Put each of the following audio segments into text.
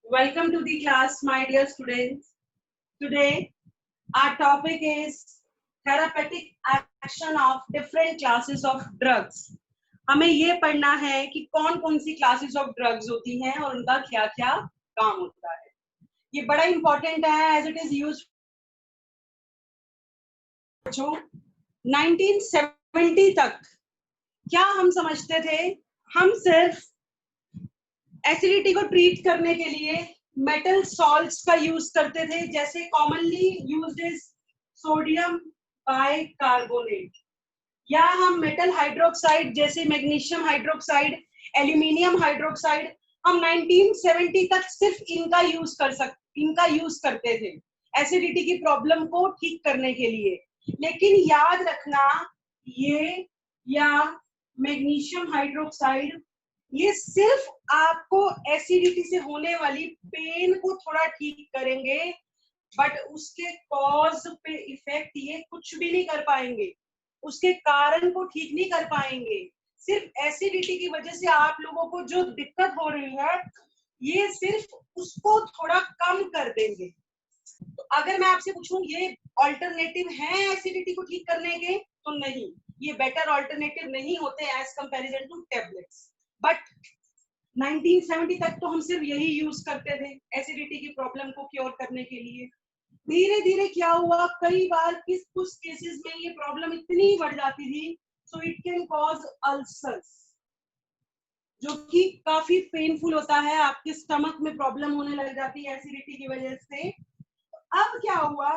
Welcome to the class, my dear students. Today, our topic is therapeutic action of different classes of drugs. हमें ये पढ़ना है कि कौन कौन सी क्लासेस ऑफ ड्रग्स होती हैं और उनका क्या क्या काम होता है. ये बड़ा इंपॉर्टेंट है एज इट इज यूज. 1970 तक क्या हम समझते थे? हम सिर्फ एसिडिटी को ट्रीट करने के लिए मेटल सॉल्ट्स का यूज करते थे, जैसे commonly used is sodium bicarbonate, या हम मेटल हाइड्रोक्साइड जैसे मैग्नीशियम हाइड्रोक्साइड, एल्यूमिनियम हाइड्रोक्साइड, हम 1970 तक सिर्फ इनका यूज करते थे एसिडिटी की प्रॉब्लम को ठीक करने के लिए. लेकिन याद रखना, ये या मैग्नीशियम हाइड्रोक्साइड ये सिर्फ आपको एसिडिटी से होने वाली पेन को थोड़ा ठीक करेंगे, बट उसके कॉज पे इफेक्ट ये कुछ भी नहीं कर पाएंगे, उसके कारण को ठीक नहीं कर पाएंगे. सिर्फ एसिडिटी की वजह से आप लोगों को जो दिक्कत हो रही है ये सिर्फ उसको थोड़ा कम कर देंगे. तो अगर मैं आपसे पूछूं ये ऑल्टरनेटिव है एसिडिटी को ठीक करने के, तो नहीं, ये बेटर ऑल्टरनेटिव नहीं होते as comparison to tablets. But 1970 तक तो हम सिर्फ यही यूज करते थे एसिडिटी की प्रॉब्लम को क्योर करने के लिए. धीरे धीरे क्या हुआ, कई बार कुछ केसेस में ये प्रॉब्लम इतनी बढ़ जाती थी so it can cause ulcers, जो कि काफी पेनफुल होता है. आपके स्टमक में प्रॉब्लम होने लग जाती है एसिडिटी की वजह से. अब क्या हुआ,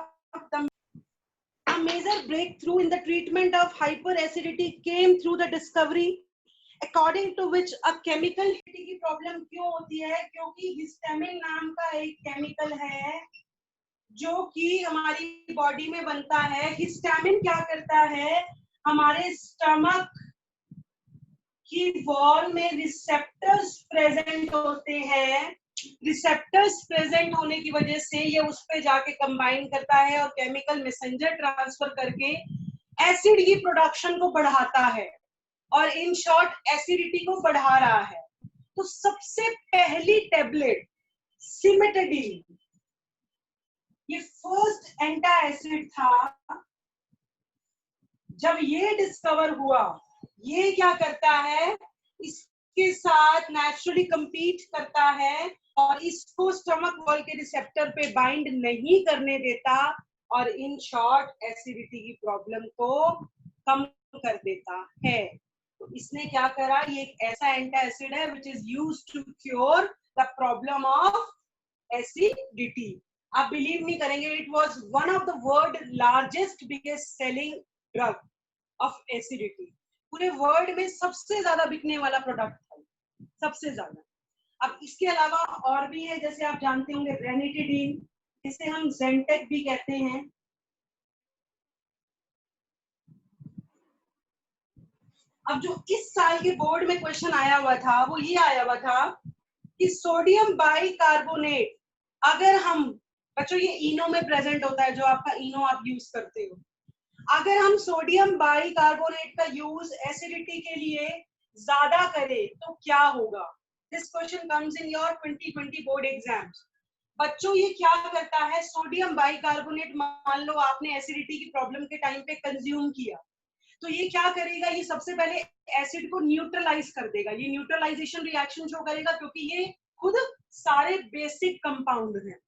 a major breakthrough in the treatment of hyperacidity came through the discovery according to which a chemical की प्रॉब्लम क्यों होती है, क्योंकि हिस्टामिन नाम का एक केमिकल है जो कि हमारी बॉडी में बनता है. हिस्टामिन क्या करता है, हमारे स्टमक की वॉल में रिसेप्टर्स प्रेजेंट होते हैं. रिसेप्टर्स प्रेजेंट होने की वजह से ये उस पे जाके कंबाइन करता है और केमिकल मैसेंजर ट्रांसफर करके एसिड की प्रोडक्शन को बढ़ाता है और इन शॉर्ट एसिडिटी को बढ़ा रहा है. तो सबसे पहली टेबलेट सिमेटाडीन, ये फर्स्ट एंटा एसिड था. जब ये डिस्कवर हुआ, ये क्या करता है, इसके साथ नेचुरली कंपीट करता है और इसको स्टमक वॉल के रिसेप्टर पे बाइंड नहीं करने देता और इन शॉर्ट एसिडिटी की प्रॉब्लम को कम कर देता है. तो इसने क्या करा, ये एक ऐसा एंटा एसिड है which is used to cure the problem of acidity. आप बिलीव नहीं करेंगे, it was one of the world largest biggest selling drug of acidity. पूरे वर्ल्ड में सबसे ज्यादा बिकने वाला प्रोडक्ट था, सबसे ज्यादा. अब इसके अलावा और भी है, जैसे आप जानते होंगे रेनिटिडीन, जिसे हम ज़ेंटेक भी कहते हैं. अब जो इस साल के बोर्ड में क्वेश्चन आया हुआ था वो ये आया हुआ था कि सोडियम बाइकार्बोनेट, अगर हम, बच्चों ये इनो में प्रेजेंट होता है, जो आपका इनो आप यूज करते हो, अगर हम सोडियम बाइकार्बोनेट का यूज एसिडिटी के लिए ज्यादा करें तो क्या होगा. This question comes in your 2020 board exams. बच्चों ये क्या करता है, सोडियम बाइकार्बोनेट मान लो आपने एसिडिटी की प्रॉब्लम के टाइम पे कंज्यूम किया, तो ये क्या करेगा, ये सबसे पहले एसिड को न्यूट्रलाइज कर देगा. ये न्यूट्रलाइजेशन रिएक्शन शो करेगा क्योंकि ये खुद सारे बेसिक कंपाउंड हैं.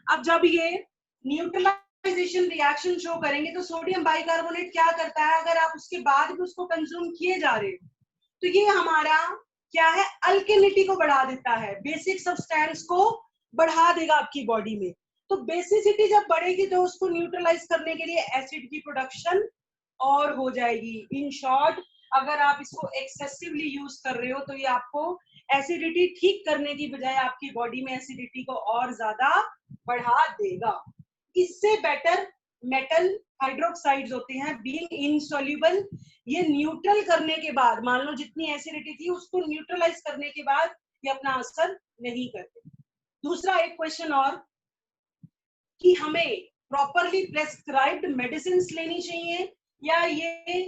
अब जब ये न्यूट्रलाइजेशन रिएक्शन शो करेंगे तो सोडियम बाइकार्बोनेट क्या करता है, अगर आप उसके बाद भी उसको कंज्यूम किए जा रहे हो तो ये हमारा क्या है, अल्केनिटी को बढ़ा देता है, बेसिक सब्सटेंस को बढ़ा देगा आपकी बॉडी में. तो बेसिसिटी जब बढ़ेगी तो उसको न्यूट्रलाइज करने के लिए एसिड की प्रोडक्शन और हो जाएगी. इन शॉर्ट, अगर आप इसको एक्सेसिवली यूज कर रहे हो तो ये आपको एसिडिटी ठीक करने की बजाय आपकी बॉडी में एसिडिटी को और ज्यादा बढ़ा देगा. इससे बेटर मेटल हाइड्रोक्साइड्स होते हैं, बीइंग इनसॉल्युबल, ये न्यूट्रल करने के बाद, मान लो जितनी एसिडिटी थी उसको न्यूट्रलाइज करने के बाद ये अपना असर नहीं करते. दूसरा एक क्वेश्चन और, कि हमें प्रॉपरली प्रेस्क्राइब्ड मेडिसिन लेनी चाहिए या ये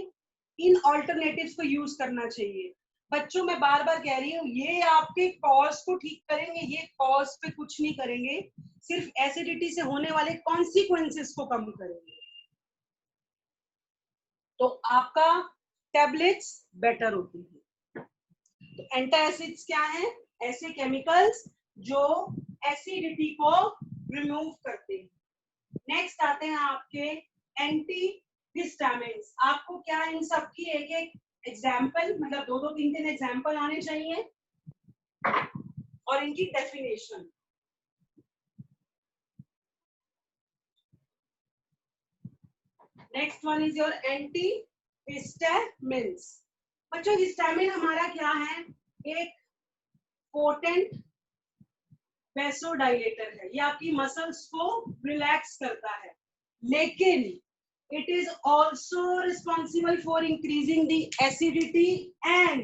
इन ऑल्टरनेटिव्स को यूज करना चाहिए. बच्चों मैं बार बार कह रही हूँ, ये आपके कॉज को ठीक करेंगे, ये कॉज पे कुछ नहीं करेंगे, सिर्फ एसिडिटी से होने वाले कॉन्सिक्वेंसेस को कम करेंगे। तो आपका टैबलेट्स बेटर होती है। तो एंटासिड्स क्या है? ऐसे केमिकल्स जो एसिडिटी को रिमूव करते हैं। नेक्स्ट आते हैं आपके एंटी हिस्टामिन्स। आपको क्या इन सब की एक एक एग्जाम्पल, मतलब दो दो तीन तीन एग्जाम्पल आने चाहिए और इनकी definition. Next one is your anti histamines. बच्चों हिस्टामिन हमारा क्या है? एक पोटेंट वैसोडाइलेटर है, ये आपकी मसल्स को रिलैक्स करता है, लेकिन it is also responsible for increasing the acidity and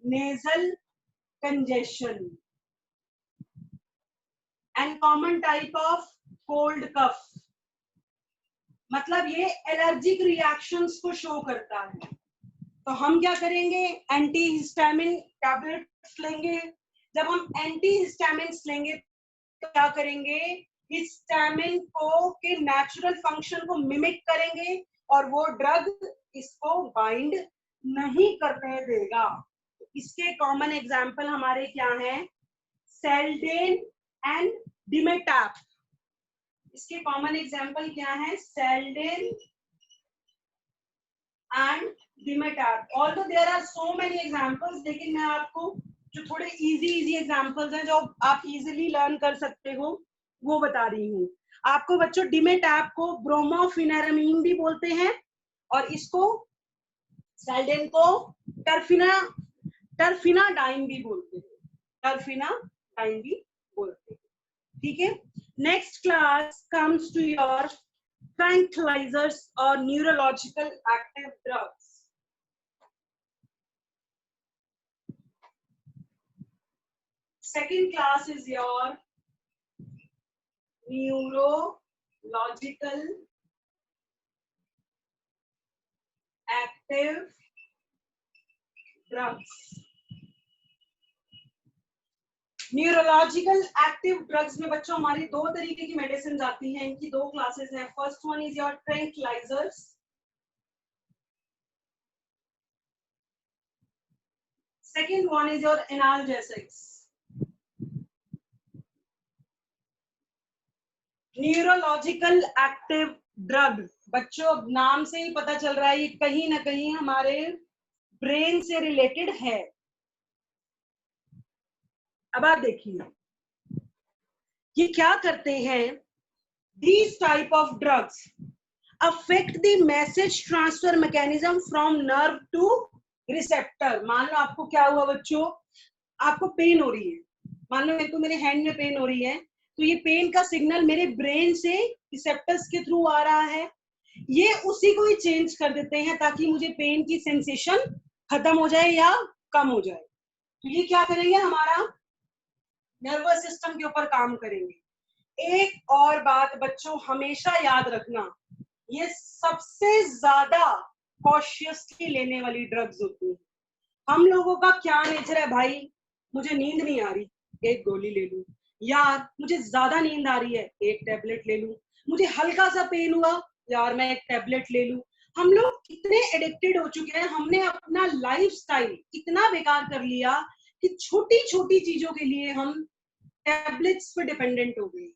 nasal congestion and common type of cold cough। मतलब ये एलर्जिक रिएक्शंस को शो करता है। तो हम क्या करेंगे? एंटी हिस्टामिन टैबलेट्स लेंगे। जब हम एंटी हिस्टामिन लेंगे तो क्या करेंगे? हिस्टामिन को के नेचुरल फंक्शन को मिमिक करेंगे और वो ड्रग इसको बाइंड नहीं करने देगा। इसके कॉमन एग्जाम्पल हमारे क्या हैं? Seldane and Dimetapp. इसके कॉमन एग्जाम्पल क्या है? Seldane and Dimetapp. Although there are so many examples, लेकिन मैं आपको जो थोड़े इजी एग्जाम्पल्स हैं जो आप इजीली लर्न कर सकते हो वो बता रही हूँ आपको। बच्चों डिमेटैप को ब्रोमोफेनेरामीन भी बोलते हैं और इसको सेल्डेन को टर्फिनाडाइन भी बोलते हैं, टर्फिनाडाइन भी बोलते हैं। ठीक है। Next class comes to your tranquilizers or neurological active drugs। Second class is your neurological active drugs। Neurological active drugs में बच्चों हमारी दो तरीके की मेडिसिन आती हैं, इनकी दो क्लासेस हैं। First one is your tranquillisers, second one is your analgesics. Neurological active drug बच्चों नाम से ही पता चल रहा है ये कहीं ना कहीं हमारे ब्रेन से रिलेटेड है। अब आप देखिए ये क्या करते हैं। These type of drugs affect the message transfer mechanism from nerve to receptor। मान लो आपको क्या हुआ बच्चों, आपको पेन हो रही है, मान लो मेरे को मेरे हैंड में पेन हो रही है, तो ये पेन का सिग्नल मेरे ब्रेन से रिसेप्टर्स के थ्रू आ रहा है, ये उसी को ही चेंज कर देते हैं ताकि मुझे पेन की सेंसेशन खत्म हो जाए या कम हो जाए। तो ये क्या करेंगे? हमारा नर्वस सिस्टम के ऊपर काम करेंगे। एक और बात बच्चों हमेशा याद रखना, ये सबसे ज्यादा कॉशियसली लेने वाली ड्रग्स होती है। हम लोगों का क्या नेचर है भाई, मुझे नींद नहीं आ रही एक गोली ले लूं, यार मुझे ज्यादा नींद आ रही है एक टैबलेट ले लूं, मुझे हल्का सा पेन हुआ यार मैं एक टैबलेट ले लूं। हम लोग इतने एडिक्टेड हो चुके हैं, हमने अपना लाइफस्टाइल इतना बेकार कर लिया कि छोटी छोटी चीजों के लिए हम टैबलेट्स पे डिपेंडेंट हो गए।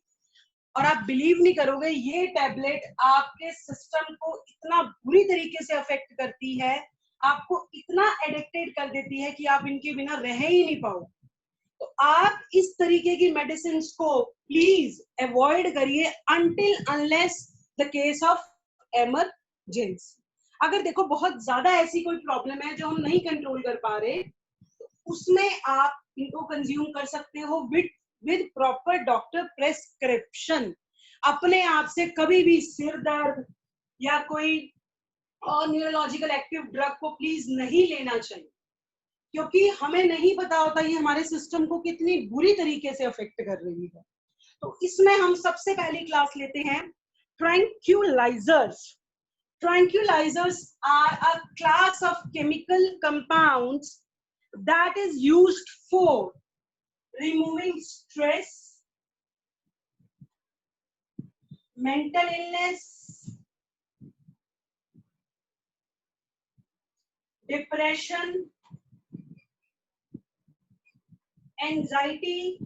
और आप बिलीव नहीं करोगे ये टैबलेट आपके सिस्टम को इतना बुरी तरीके से अफेक्ट करती है, आपको इतना एडिक्टेड कर देती है कि आप इनके बिना रह ही नहीं पाओ। तो आप इस तरीके की मेडिसिन को प्लीज अवॉइड करिए until unless the case of emergency. अगर देखो बहुत ज्यादा ऐसी कोई प्रॉब्लम है जो हम नहीं कंट्रोल कर पा रहे, तो उसमें आप इनको कंज्यूम कर सकते हो विद प्रॉपर डॉक्टर प्रेस्क्रिप्शन। अपने आप से कभी भी सिर दर्द या कोई और न्यूरोलॉजिकल एक्टिव ड्रग को प्लीज नहीं लेना चाहिए, क्योंकि हमें नहीं पता होता ये हमारे सिस्टम को कितनी बुरी तरीके से अफेक्ट कर रही है। तो इसमें हम सबसे पहली क्लास लेते हैं tranquillisers. Tranquilizers are a class of chemical compounds that is used for removing stress, mental illness, depression, anxiety,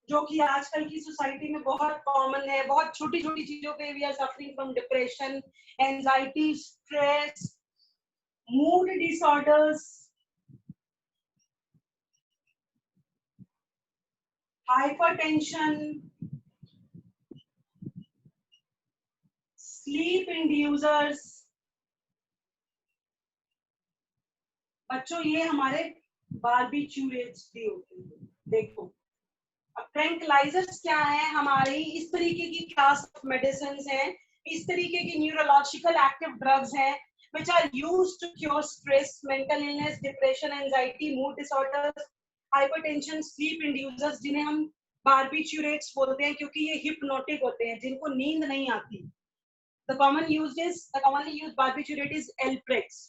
जो कि आजकल की सोसाइटी में बहुत कॉमन है. बहुत छोटी छोटी चीजों पे we are suffering from depression, anxiety, stress, mood disorders, hypertension, sleep inducers. बच्चों ये हमारे बार्बिट्यूरेट्स भी होते हैं. देखो अब ट्रैंक्विलाइजर्स क्या है, हमारी इस तरीके की क्लास ऑफ मेडिसिन हैं, इस तरीके की न्यूरोलॉजिकल एक्टिव ड्रग्स हैं which are used to cure stress, mental illness, depression, anxiety, mood disorders, hypertension, sleep inducers, जिन्हें हम बार्बिट्यूरेट्स बोलते हैं क्योंकि ये हिप्नोटिक होते हैं, जिनको नींद नहीं आती. The commonly used barbiturate is Elprex.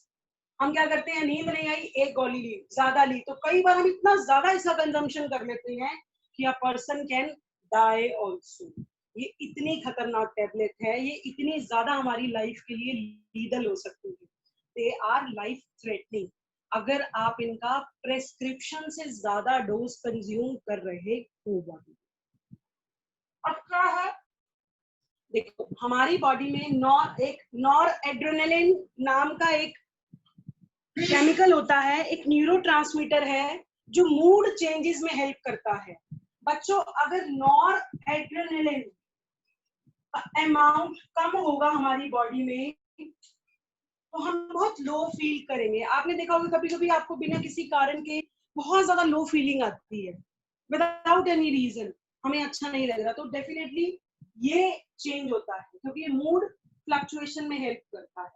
हम क्या करते हैं, नींद नहीं आई, एक गोली ली, ज्यादा ली, तो कई बार हम इतना ज्यादा इसका कंजम्पशन कर लेते हैं कि a person can die also. ये इतनी खतरनाक टेबलेट है, ये इतनी ज्यादा हमारी लाइफ के लिए लीडल हो सकती है. दे आर लाइफ थ्रेटनिंग अगर आप इनका प्रेस्क्रिप्शन से ज्यादा डोज कंज्यूम कर रहे हो बॉडी. अब क्या है, देखो हमारी बॉडी में एक नॉरएड्रेनालिन नाम का एक केमिकल होता है, एक न्यूरोट्रांसमीटर है जो मूड चेंजेस में हेल्प करता है. बच्चों अगर नॉरएड्रेनालिन अमाउंट कम होगा हमारी बॉडी में तो हम बहुत लो फील करेंगे. आपने देखा होगा कभी कभी आपको बिना किसी कारण के बहुत ज्यादा लो फीलिंग आती है, विदाउट एनी रीजन, हमें अच्छा नहीं लग रहा, तो डेफिनेटली ये चेंज होता है क्योंकि ये मूड फ्लक्चुएशन में हेल्प करता है.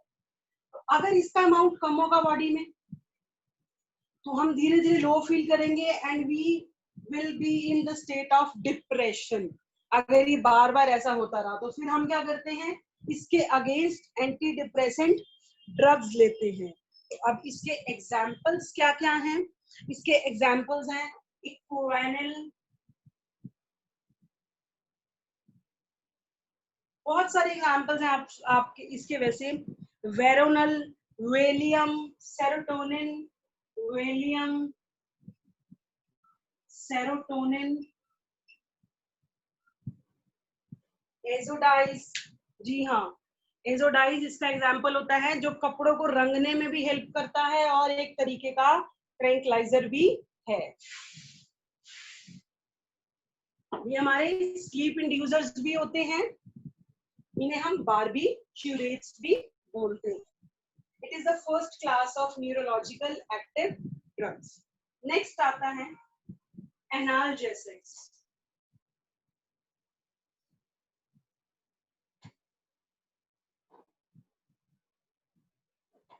अगर इसका अमाउंट कम होगा बॉडी में तो हम धीरे धीरे लो फील करेंगे and we will be in the state of depression. अगर ये बार बार ऐसा होता रहा तो फिर हम क्या करते हैं, इसके अगेंस्ट एंटी डिप्रेसेंट ड्रग्स लेते हैं. अब इसके एग्जाम्पल्स क्या क्या हैं, इसके एग्जाम्पल्स हैं इक्विनल, बहुत सारे एग्जाम्पल्स हैं आपके इसके, वैसे Veronal, Valium, serotonin, Valium, serotonin, एजोडाइज. जी हाँ, एजोडाइज इसका एग्जाम्पल होता है जो कपड़ों को रंगने में भी हेल्प करता है और एक तरीके का ट्रैंक्विलाइजर भी है. ये हमारे स्लीप इंड्यूसर्स भी होते हैं, इन्हें हम बार्बिट्यूरेट्स भी बोलते हैं. It is the first class of neurological active drugs. Next आता है analgesics.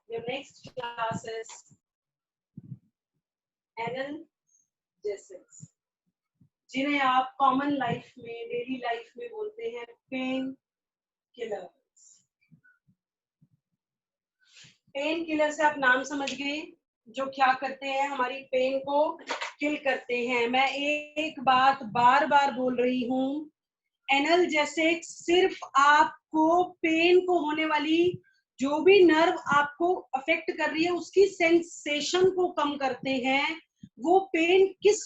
Your next class is analgesics, जिन्हें आप कॉमन लाइफ में, डेली लाइफ में बोलते हैं पेन किलर्स. पेन किलर से आप नाम समझ गए, जो क्या करते हैं, हमारी पेन को किल करते हैं. मैं एक बात बार बार बोल रही हूँ, एनाल्जेसिक्स सिर्फ आपको पेन को होने वाली जो भी नर्व आपको अफेक्ट कर रही है उसकी सेंसेशन को कम करते हैं. वो पेन किस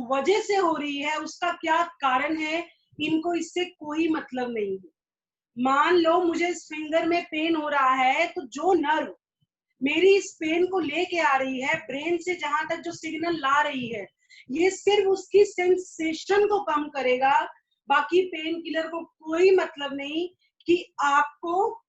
वजह से हो रही है, उसका क्या कारण है, इनको इससे कोई मतलब नहीं है. मान लो मुझे इस फिंगर में पेन हो रहा है, तो जो नर्व मेरी इस पेन को लेके आ रही है ब्रेन से, जहां तक जो सिग्नल ला रही है, ये सिर्फ उसकी सेंसेशन को कम करेगा. बाकी पेन किलर को कोई मतलब नहीं कि आपको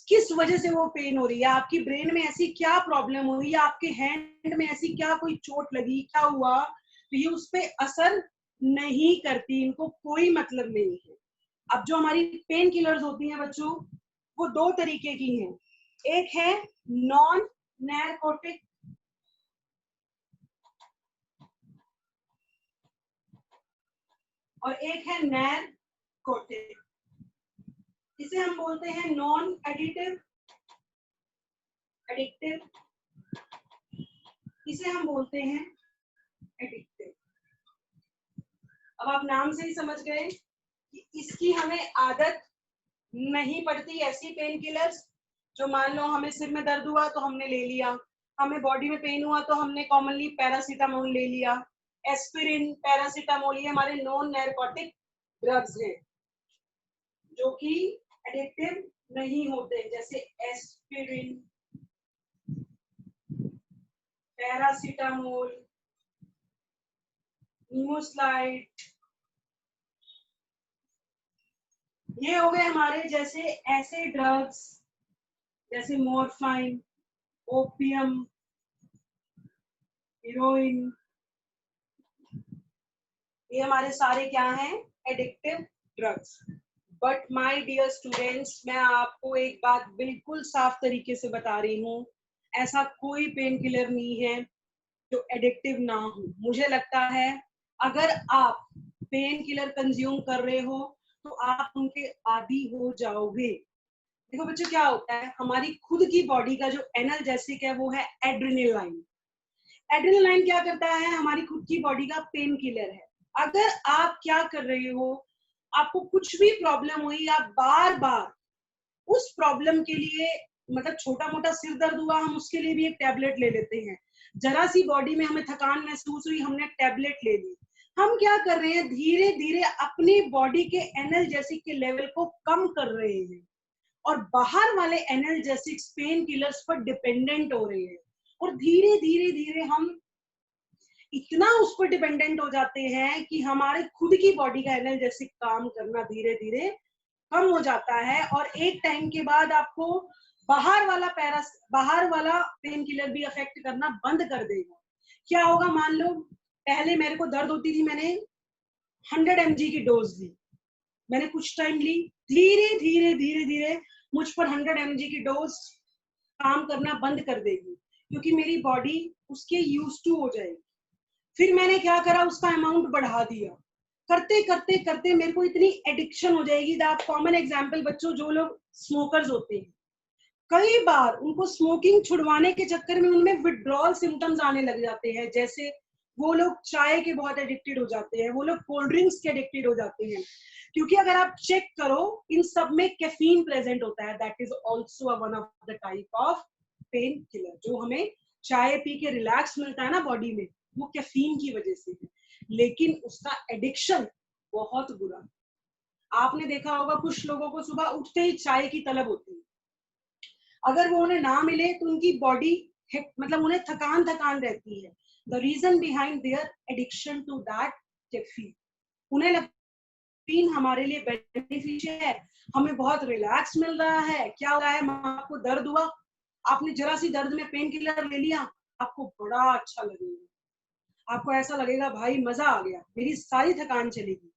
किस वजह से वो पेन हो रही है, आपकी ब्रेन में ऐसी क्या प्रॉब्लम हुई, आपके हैंड में ऐसी क्या कोई चोट लगी, क्या हुआ, तो ये उस पर असर नहीं करती, इनको कोई मतलब नहीं है. अब जो हमारी पेन किलर्स होती हैं बच्चों, वो दो तरीके की हैं. एक है नॉन नैरकोटिक और एक है नैरकोटिक. इसे हम बोलते हैं नॉन एडिक्टिव इसे हम बोलते हैं एडिक्टिव। अब आप नाम से ही समझ गए कि इसकी हमें आदत नहीं पड़ती। ऐसी पेन किलर्स जो मान लो हमें सिर में दर्द हुआ तो हमने ले लिया, हमें बॉडी में पेन हुआ तो हमने कॉमनली पैरासीटामोल ले लिया। एस्पिरिन, पैरासीटामोल ये हमारे नॉन नैरकोटिक ड्रग्स हैं जो कि एडिक्टिव नहीं होते, जैसे एस्पिरिन, पैरासीटामोल, नीमोस्लाइड, ये हो गए हमारे जैसे ऐसे ड्रग्स जैसे मॉर्फाइन, ओपियम, हेरोइन, ये हमारे सारे क्या हैं? Addictive drugs. But my dear students, मैं आपको एक बात बिल्कुल साफ तरीके से बता रही हूँ, ऐसा कोई पेन किलर नहीं है जो एडिक्टिव ना हो। मुझे लगता है अगर आप पेन किलर कंज्यूम कर रहे हो तो आप उनके आदी हो जाओगे। देखो बच्चों, क्या होता है, हमारी खुद की बॉडी का जो एनाल्जेसिक है वो है एड्रेनालाइन। एड्रेनालाइन क्या करता है? हमारी खुद की बॉडी का पेन किलर है। अगर आप क्या कर रहे हो, आपको कुछ भी प्रॉब्लम हुई, आप बार बार उस प्रॉब्लम के लिए, मतलब छोटा मोटा सिर दर्द हुआ, हम उसके लिए भी एक टैबलेट ले लेते हैं। जरा सी बॉडी में हमें थकान महसूस हुई, हमने टैबलेट ले ली। हम क्या कर रहे हैं? धीरे धीरे अपनी बॉडी के एनाल्जेसिक के लेवल को कम कर रहे हैं और बाहर वाले एनाल्जेसिक्स, पेन किलर्स पर डिपेंडेंट हो रहे हैं। और धीरे धीरे धीरे हम इतना उस पर डिपेंडेंट हो जाते हैं कि हमारे खुद की बॉडी का एनाल्जेसिक काम करना धीरे धीरे कम हो जाता है और एक टाइम के बाद आपको बाहर वाला पेन किलर भी अफेक्ट करना बंद कर देगा। क्या होगा? मान लो पहले मेरे को दर्द होती थी, मैंने 100 mg की डोज ली, मैंने कुछ टाइम ली, धीरे धीरे धीरे धीरे मुझ पर 100 mg की डोज काम करना बंद कर देगी क्योंकि मेरी बॉडी उसके यूज टू हो जाएगी। फिर मैंने क्या करा? उसका अमाउंट बढ़ा दिया। करते करते करते मेरे को इतनी एडिक्शन हो जाएगी। दैट कॉमन एग्जांपल बच्चों, जो लोग स्मोकर्स होते हैं, कई बार उनको स्मोकिंग छुड़वाने के चक्कर में उनमें विड्रॉल सिम्टम्स आने लग जाते हैं। जैसे वो लोग चाय के बहुत एडिक्टेड हो जाते हैं, वो लोग कोल्ड ड्रिंक्स के एडिक्टेड हो जाते हैं, क्योंकि अगर आप चेक करो इन सब में कैफीन प्रेजेंट होता है। That is also one of the type of pain killer. जो हमें चाय पी के रिलैक्स मिलता है ना बॉडी में, वो कैफीन की वजह से है, लेकिन उसका एडिक्शन बहुत बुरा। आपने देखा होगा कुछ लोगों को सुबह उठते ही चाय की तलब होती है, अगर वो उन्हें ना मिले तो उनकी बॉडी मतलब उन्हें थकान थकान रहती है। The reason behind their addiction to that caffeine. उन्हें कैफीन हमारे लिए बेनिफिशियल है, हमें बहुत रिलैक्स मिल रहा है। क्या हो रहा है? आपको दर्द हुआ, आपने जरा सी दर्द में पेन किलर ले लिया, आपको बड़ा अच्छा लगेगा, आपको ऐसा लगेगा भाई मजा आ गया, मेरी सारी थकान चलेगी।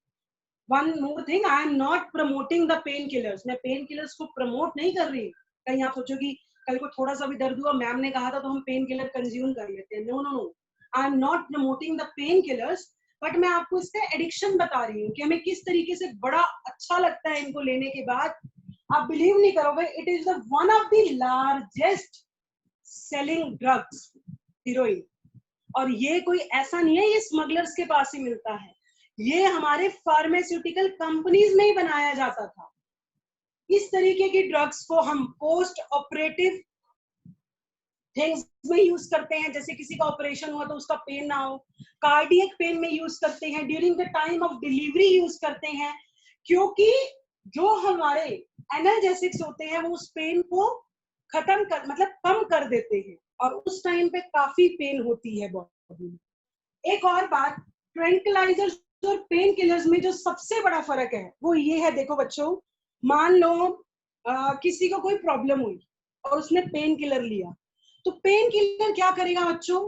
One more thing, I am not promoting the pain killers. मैं पेन किलर्स को प्रमोट नहीं कर रही। कहीं आप सोचो कि कल को थोड़ा सा भी दर्द हुआ, मैम ने कहा था तो हम पेन किलर कंज्यूम कर लेते हैं। No no no, I am not promoting the pain killers, but मैं आपको इसका एडिक्शन बता रही हूँ कि हमें किस तरीके से बड़ा अच्छा लगता है इनको लेने के बाद। आप बिलीव नहीं करोगे, it is the one of the largest selling drugs, heroine. और ये कोई ऐसा नहीं है ये स्मगलर्स के पास ही मिलता है, ये हमारे फार्मास्यूटिकल कंपनीज में ही बनाया जाता था। इस तरीके की ड्रग्स को हम पोस्ट ऑपरेटिव थिंग्स में यूज करते हैं, जैसे किसी का ऑपरेशन हुआ तो उसका पेन ना हो, कार्डियक पेन में यूज करते हैं, during the time of delivery use करते हैं, क्योंकि जो हमारे एनाल्जेसिक्स होते हैं वो उस पेन को खत्म कर मतलब कम कर देते हैं और उस टाइम पे काफी पेन होती है बॉडी में। एक और बात, ट्रैंक्विलाइजर्स और पेन किलर्स में जो सबसे बड़ा फर्क है वो ये है। देखो बच्चों, मान लो किसी को कोई प्रॉब्लम हुई और उसने पेन किलर लिया, तो पेन किलर क्या करेगा बच्चों?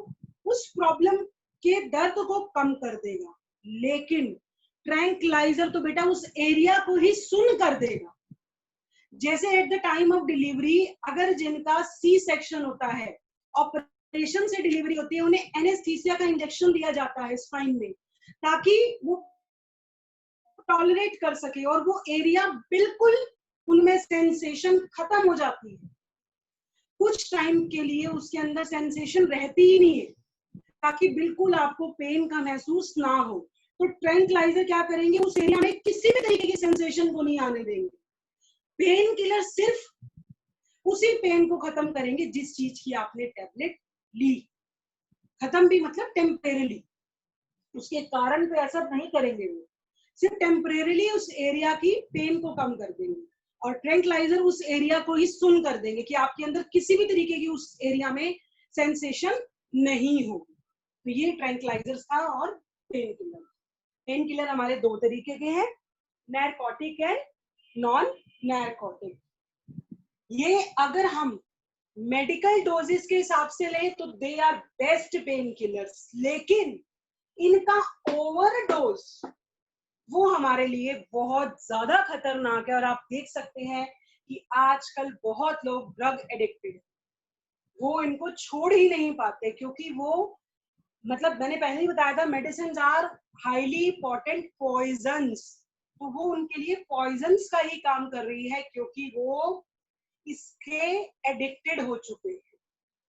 उस प्रॉब्लम के दर्द को कम कर देगा, लेकिन ट्रैंक्विलाइजर तो बेटा उस एरिया को ही सुन्न कर देगा। जैसे at the time of delivery, अगर जिनका सी सेक्शन होता है, ऑपरेशन से डिलीवरी होती है, उन्हें एनेस्थीसिया का इंजेक्शन दिया जाता है स्पाइन में, ताकि वो टॉलरेट कर सके और वो एरिया बिल्कुल उनमें सेंसेशन खत्म हो जाती है। कुछ टाइम के लिए उसके अंदर सेंसेशन रहती ही नहीं है, ताकि बिल्कुल आपको पेन का महसूस ना हो। तो ट्रैंक्विलाइजर क्या करेंगे, उस एरिया में किसी भी तरीके की सेंसेशन को नहीं आने देंगे। पेन किलर सिर्फ उसी पेन को खत्म करेंगे जिस चीज की आपने टैबलेट ली। खत्म भी मतलब टेम्परेरी, उसके कारण पे असर नहीं करेंगे, वो सिर्फ टेम्परेरीली उस एरिया की पेन को कम कर देंगे। और ट्रैंक्विलाइजर उस एरिया को ही सुन कर देंगे कि आपके अंदर किसी भी तरीके की उस एरिया में सेंसेशन नहीं हो। तो ये ट्रैंक्विलाइजर्स था और पेन किलर। पेन किलर हमारे दो तरीके के हैं, नैरकोटिक एंड नॉन नैरकोटिक। ये अगर हम मेडिकल डोजेस के हिसाब से लें तो they are best pain killers, लेकिन इनका ओवरडोज वो हमारे लिए बहुत ज्यादा खतरनाक है। और आप देख सकते हैं कि आजकल बहुत लोग ड्रग एडिक्टेड, वो इनको छोड़ ही नहीं पाते, क्योंकि वो मतलब मैंने पहले ही बताया था, medicine are highly potent poisons, तो वो उनके लिए पॉइजन्स का ही काम कर रही है, क्योंकि वो इसके एडिक्टेड हो चुके हैं।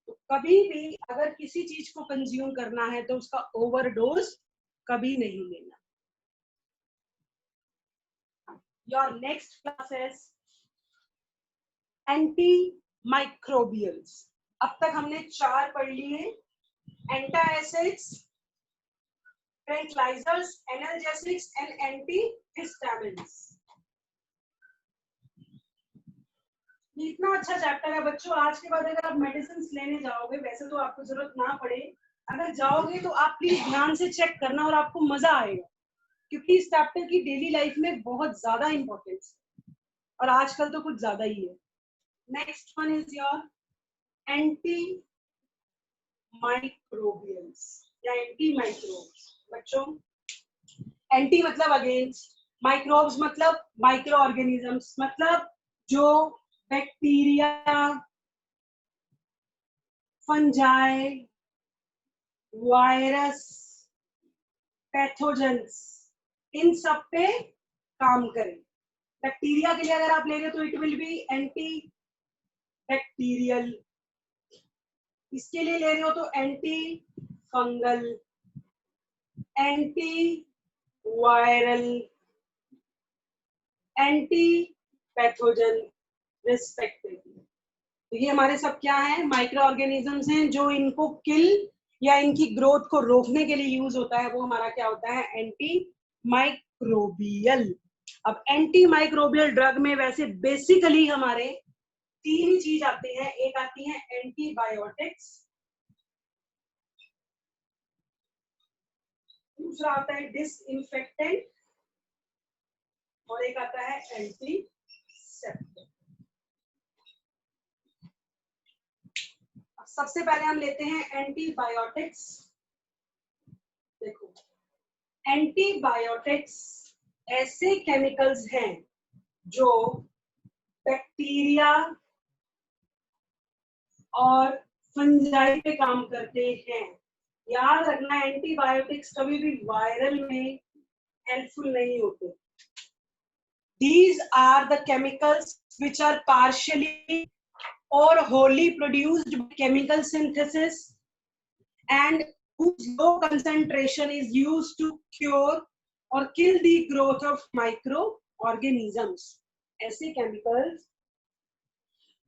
तो कभी भी अगर किसी चीज को कंज्यूम करना है तो उसका ओवरडोज कभी नहीं लेना। Your next class is antimicrobials. अब तक हमने 4 पढ़ लिए, antacids, tranquillisers, analgesics and antihistamines. इतना अच्छा चैप्टर है बच्चों। आज के बाद अगर आप मेडिसिन लेने जाओगे, वैसे तो आपको जरूरत ना पड़े, अगर जाओगे तो आप प्लीज ध्यान से चेक करना और आपको मजा आएगा, क्योंकि इस चैप्टर की डेली लाइफ में बहुत ज्यादा इंपॉर्टेंस है और आजकल तो कुछ ज्यादा ही है। Next one is your anti microbials या एंटी माइक्रोब्स। बच्चों, एंटी मतलब अगेंस्ट, माइक्रोब्स मतलब माइक्रो ऑर्गेनिजम्स, मतलब जो बैक्टीरिया, फंजाई, वायरस, पैथोजेंस, इन सब पे काम करें। बैक्टीरिया के लिए अगर आप ले रहे हो तो it will be anti bacterial, इसके लिए ले रहे हो तो anti fungal, anti viral, anti pathogen respectively. तो ये हमारे सब क्या है, माइक्रो ऑर्गेनिजम्स हैं, जो इनको किल या इनकी ग्रोथ को रोकने के लिए यूज होता है, वो हमारा क्या होता है, एंटी माइक्रोबियल। अब एंटी माइक्रोबियल ड्रग में वैसे बेसिकली हमारे 3 चीज आती हैं। एक आती है एंटीबायोटिक्स, दूसरा आता है डिसइंफेक्टेंट और एक आता है एंटीसेप्टिक। सबसे पहले हम लेते हैं एंटीबायोटिक्स। देखो, एंटीबायोटिक्स ऐसे केमिकल्स हैं जो बैक्टीरिया और फंजाई पे काम करते हैं। याद रखना, एंटीबायोटिक्स कभी भी वायरल में हेल्पफुल नहीं होते। These are the chemicals which are partially or wholly produced by chemical synthesis and whose low concentration is used to cure or kill the growth of microorganisms. ऐसे chemicals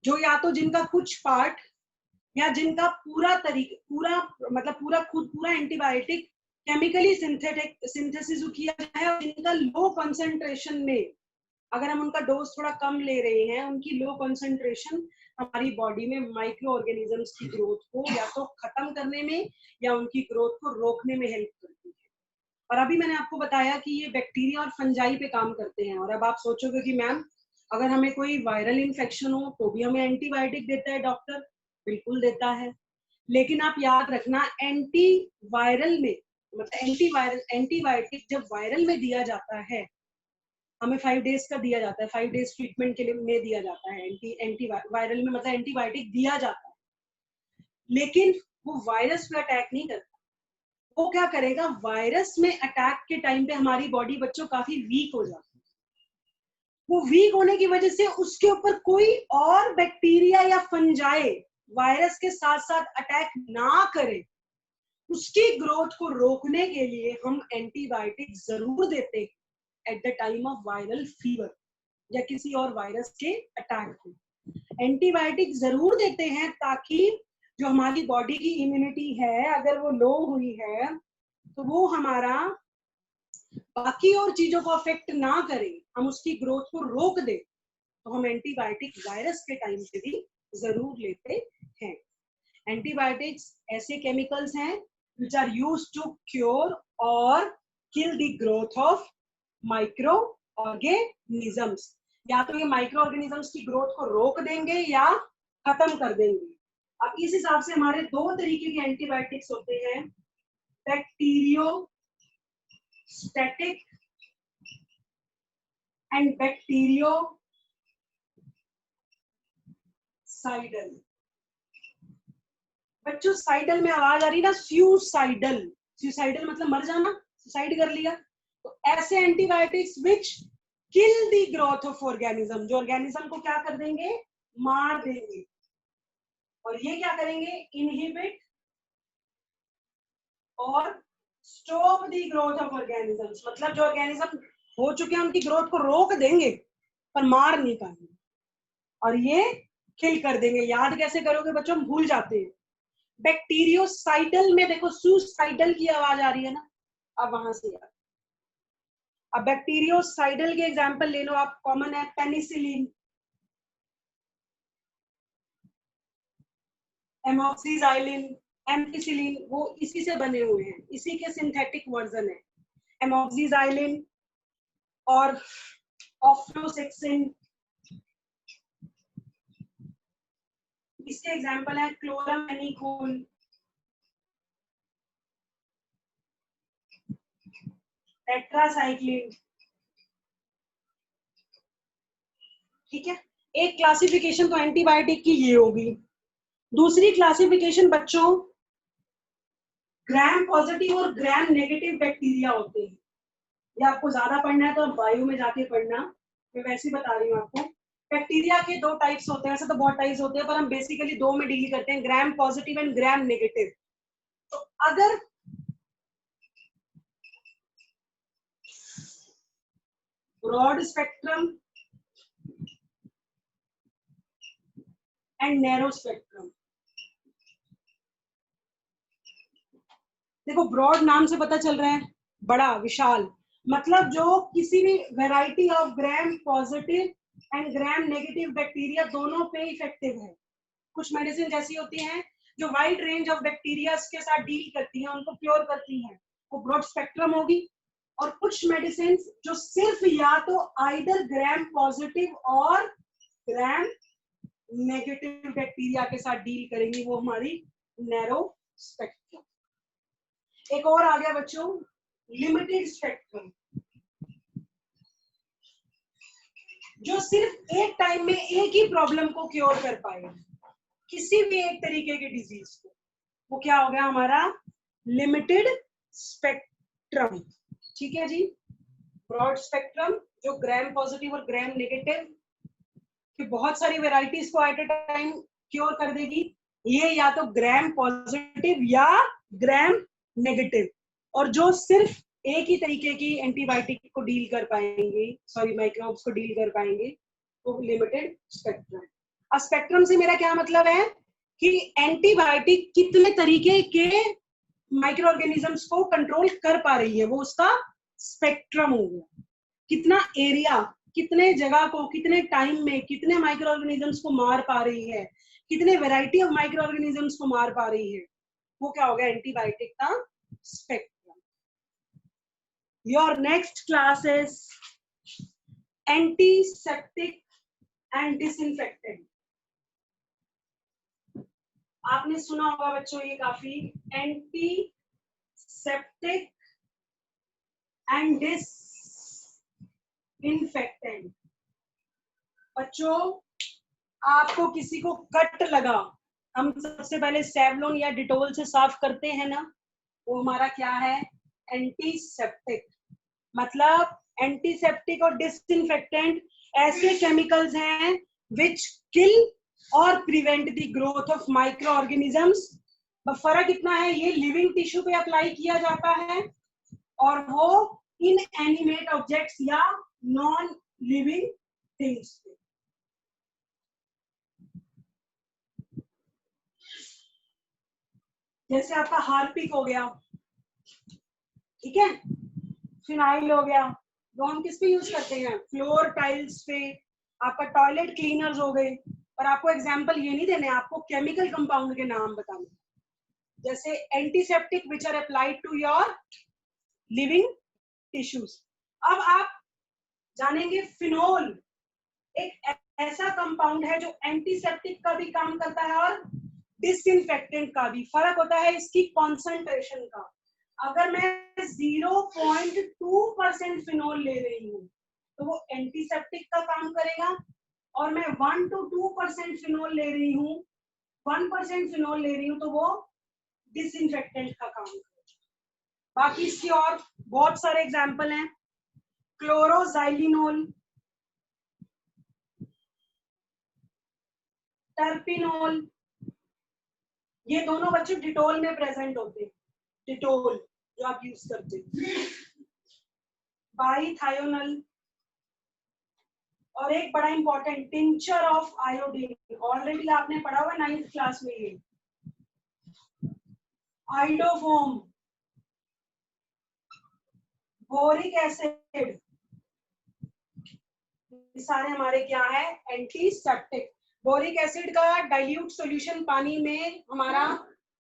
जो या तो जिनका कुछ पार्ट या जिनका पूरा एंटीबायोटिक केमिकली सिंथेसिस किया जाए, और जिनका लो कंसंट्रेशन में, अगर हम उनका डोज थोड़ा कम ले रहे हैं, उनकी लो कंसंट्रेशन हमारी बॉडी में माइक्रो ऑर्गेनिजम्स की ग्रोथ को या तो खत्म करने में या उनकी ग्रोथ को रोकने में हेल्प करती है। और अभी मैंने आपको बताया कि ये बैक्टीरिया और फंजाई पे काम करते हैं। और अब आप सोचोगे कि मैम, अगर हमें कोई वायरल इन्फेक्शन हो तो भी हमें एंटीबायोटिक देता है डॉक्टर? बिल्कुल देता है, लेकिन आप याद रखना, एंटी वायरल में मतलब एंटीबायोटिक जब वायरल में दिया जाता है, हमें 5 डेज का दिया जाता है, 5 डेज ट्रीटमेंट के लिए में दिया जाता है। एंटी वायरल में मतलब एंटीबायोटिक दिया जाता है, लेकिन वो वायरस पे अटैक नहीं करता। वो क्या करेगा, वायरस में अटैक के टाइम पे हमारी बॉडी बच्चों काफी वीक हो जाती है। वो वीक होने की वजह से उसके ऊपर कोई और बैक्टीरिया या फंजाई वायरस के साथ साथ अटैक ना करे, उसकी ग्रोथ को रोकने के लिए हम एंटीबायोटिक जरूर देते हैं at the time of viral fever या किसी और वायरस के अटैक में। एंटीबायोटिक जरूर देते हैं ताकि जो हमारी बॉडी की इम्यूनिटी है अगर वो लो हुई है तो वो हमारा बाकी और चीजों को अफेक्ट ना करे, हम उसकी ग्रोथ को रोक दे, तो हम एंटीबायोटिक वायरस के टाइम पे भी जरूर लेते हैं। एंटीबायोटिक्स ऐसे केमिकल्स हैं which are used to cure or kill the growth of microorganisms। या तो ये माइक्रो ऑर्गेनिजम्स की ग्रोथ को रोक देंगे या खत्म कर देंगे। अब इस हिसाब से हमारे दो तरीके के एंटीबायोटिक्स होते हैं, बैक्टीरियोस्टैटिक एंड बैक्टीरियोसाइडल। बच्चों साइडल में आवाज आ रही ना, सुसाइडल, सुसाइडल मतलब मर जाना, सुसाइड कर लिया। तो ऐसे antibiotics which kill the growth of organism, जो ऑर्गेनिज्म को क्या कर देंगे, मार देंगे। और ये क्या करेंगे, इनहिबिट और stop the growth of organisms, मतलब जो ऑर्गेनिज्म हो चुके हैं उनकी ग्रोथ को रोक देंगे पर मार नहीं पाएंगे, और ये किल कर देंगे। याद कैसे करोगे बच्चों, हम भूल जाते हैं। बैक्टीरियोसाइडल में देखो सुसाइडल की आवाज आ रही है ना, अब वहां से यार। अब बैक्टीरियोसाइडल के एग्जांपल ले लो आप, कॉमन है पेनिसिलिन, एमॉक्सिसिलिन, एम्पिसिलिन, वो इसी से बने हुए हैं, इसी के सिंथेटिक वर्जन है एमॉक्सिसिलिन और ऑफ्लोसेक्सिन। इसके एग्जांपल है क्लोरामेनिकोल, टेट्रासाइक्लिन। ठीक है, एक क्लासिफिकेशन तो एंटीबायोटिक की ये होगी। दूसरी क्लासिफिकेशन बच्चों ग्राम पॉजिटिव और ग्राम नेगेटिव बैक्टीरिया होते हैं। ये आपको ज्यादा पढ़ना है तो बायो में जाके पढ़ना, मैं वैसे ही बता रही हूँ आपको। बैक्टीरिया के दो टाइप्स होते हैं, ऐसे तो बहुत टाइप्स होते हैं पर हम बेसिकली दो में डील करते हैं, gram positive and gram negative. तो अगर broad spectrum and narrow spectrum, देखो ब्रॉड नाम से पता चल रहा है बड़ा विशाल, मतलब जो किसी भी variety of gram positive and gram negative bacteria दोनों पे इफेक्टिव है। कुछ मेडिसिन ऐसी होती हैं जो वाइड रेंज ऑफ बैक्टीरिया के साथ डील करती हैं, उनको क्योर करती हैं, वो ब्रॉड स्पेक्ट्रम होगी। और कुछ मेडिसिन जो सिर्फ या तो आइदर ग्राम पॉजिटिव और ग्राम नेगेटिव बैक्टीरिया के साथ डील करेंगी, वो हमारी नैरो स्पेक्ट्रम। एक और आ गया बच्चों लिमिटेड स्पेक्ट्रम, जो सिर्फ एक टाइम में एक ही प्रॉब्लम को क्योर कर पाएगा, किसी भी एक तरीके के डिजीज को, वो क्या हो गया हमारा लिमिटेड स्पेक्ट्रम। ठीक है जी, ब्रॉड स्पेक्ट्रम जो ग्राम पॉजिटिव और ग्राम नेगेटिव की बहुत सारी वेराइटीज को एट ए टाइम क्योर कर देगी, ये या तो ग्राम पॉजिटिव या ग्राम नेगेटिव। और जो सिर्फ एक ही तरीके की एंटीबायोटिक को डील कर पाएंगे, सॉरी माइक्रोब्स को डील कर पाएंगे, तो लिमिटेड स्पेक्ट्रम। अब स्पेक्ट्रम से मेरा क्या मतलब है कि एंटीबायोटिक कितने तरीके के माइक्रो ऑर्गेनिजम्स को कंट्रोल कर पा रही है, वो उसका स्पेक्ट्रम हो गया। कितना एरिया, कितने जगह को कितने टाइम में कितने माइक्रो ऑर्गेनिजम्स को मार पा रही है, कितने वैरायटी ऑफ माइक्रो ऑर्गेनिजम्स को मार पा रही है, वो क्या हो गया एंटीबायोटिक का spectrum. Your next class is antiseptic and disinfectant. आपने सुना होगा बच्चों ये काफी, एंटीसेप्टिक एंड डिसइंफेक्टेंट। बच्चों आपको किसी को कट लगा, हम सबसे पहले सेवलॉन या डिटोल से साफ करते हैं ना, वो हमारा क्या है एंटीसेप्टिक। मतलब एंटीसेप्टिक और डिसइंफेक्टेंट ऐसे केमिकल्स हैं विच किल और prevent the growth of micro organisms फर्क इतना है, ये लिविंग टिश्यू पे अप्लाई किया जाता है और वो इनएनिमेट ऑब्जेक्ट्स या नॉन लिविंग थिंग्स पे। जैसे आपका हार्पिक हो गया, ठीक है, फिनाइल हो गया, वो हम किस पे यूज करते हैं, फ्लोर टाइल्स पे, आपका टॉयलेट क्लीनर्स हो गए। पर आपको एग्जांपल ये नहीं देने, आपको केमिकल कंपाउंड के नाम बताने, जैसे antiseptic which are applied to your living tissues. अब आप जानेंगे फिनोल एक ऐसा कंपाउंड है जो एंटीसेप्टिक का भी काम करता है और डिसइंफेक्टेंट का भी। फर्क होता है इसकी कॉन्सेंट्रेशन का। अगर मैं 0.2% फिनोल ले रही हूँ तो वो एंटीसेप्टिक का काम करेगा, और मैं 1 to 2% फिनोल ले रही हूँ, 1% फिनोल ले रही हूँ तो वो डिसइंफेक्टेंट का काम करेगा। बाकी इसकी और बहुत सारे एग्जाम्पल हैं, क्लोरोजाइलिनोल, टर्पिनोल, ये दोनों बच्चे डिटोल में प्रेजेंट होते हैं, डिटोल जो आप यूज करते हैं, बाईथायोनल, और एक बड़ा important tincture of iodine, already आपने पढ़ा हुआ 9th क्लास में ये, आइडोफोम, बोरिक एसिड, ये सारे हमारे क्या है, एंटीसेप्टिक। बोरिक एसिड का डाइल्यूट सॉल्यूशन पानी में हमारा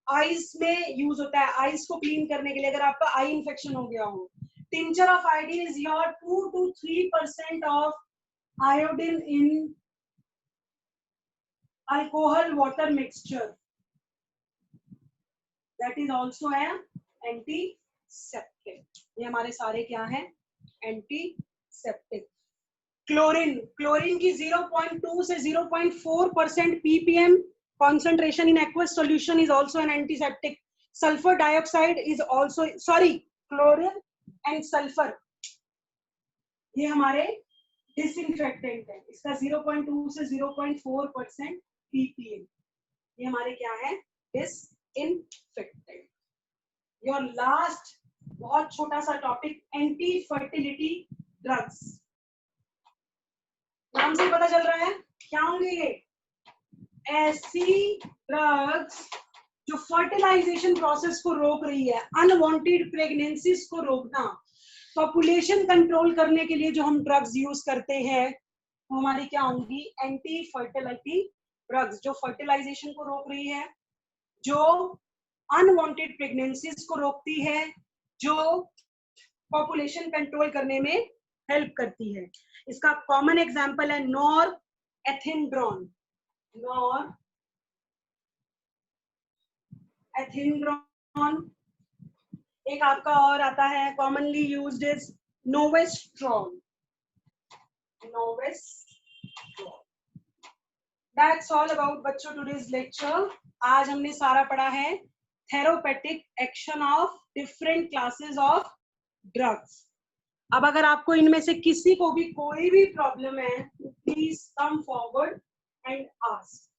आईज में यूज होता है, आईज को क्लीन करने के लिए, अगर आपका आई इंफेक्शन हो गया हो। Tincture of iodine is your 2 to 3% of iodine in alcohol water mixture, that is also an antiseptic. ये हमारे सारे क्या है, एंटीसेप्टिक। क्लोरीन, क्लोरीन की 0.2 से 0.4% ppm concentration in aqueous solution is also an antiseptic. Sulfur dioxide is also, sorry, chlorine and sulfur, ये हमारे disinfectant है। इसका 0.2 से 0.4% ppm, ये हमारे क्या है, डिसइंफेक्टेंट। योर लास्ट बहुत छोटा सा टॉपिक, एंटी फर्टिलिटी ड्रग्स। नाम से पता चल रहा है क्या होंगे ये, ऐसी ड्रग्स जो फर्टिलाइजेशन प्रोसेस को रोक रही है, अनवांटेड प्रेगनेंसीज को रोकना, पॉपुलेशन कंट्रोल करने के लिए जो हम ड्रग्स यूज करते हैं वो हमारी क्या होंगी, एंटी फर्टिलिटी ड्रग्स, जो फर्टिलाइजेशन को रोक रही है, जो अनवांटेड प्रेगनेंसीज को रोकती है, जो पॉपुलेशन कंट्रोल करने में हेल्प करती है। इसका कॉमन एग्जांपल है नॉर एथिनड्रोन, नॉर एथिनड्रोन। एक आपका और आता है commonly used is novestron, novestron. That's all about बच्चों टुडेज लेक्चर। आज हमने सारा पढ़ा है therapeutic action of different classes of drugs. अब अगर आपको इनमें से किसी को भी कोई भी प्रॉब्लम है, please come forward and ask.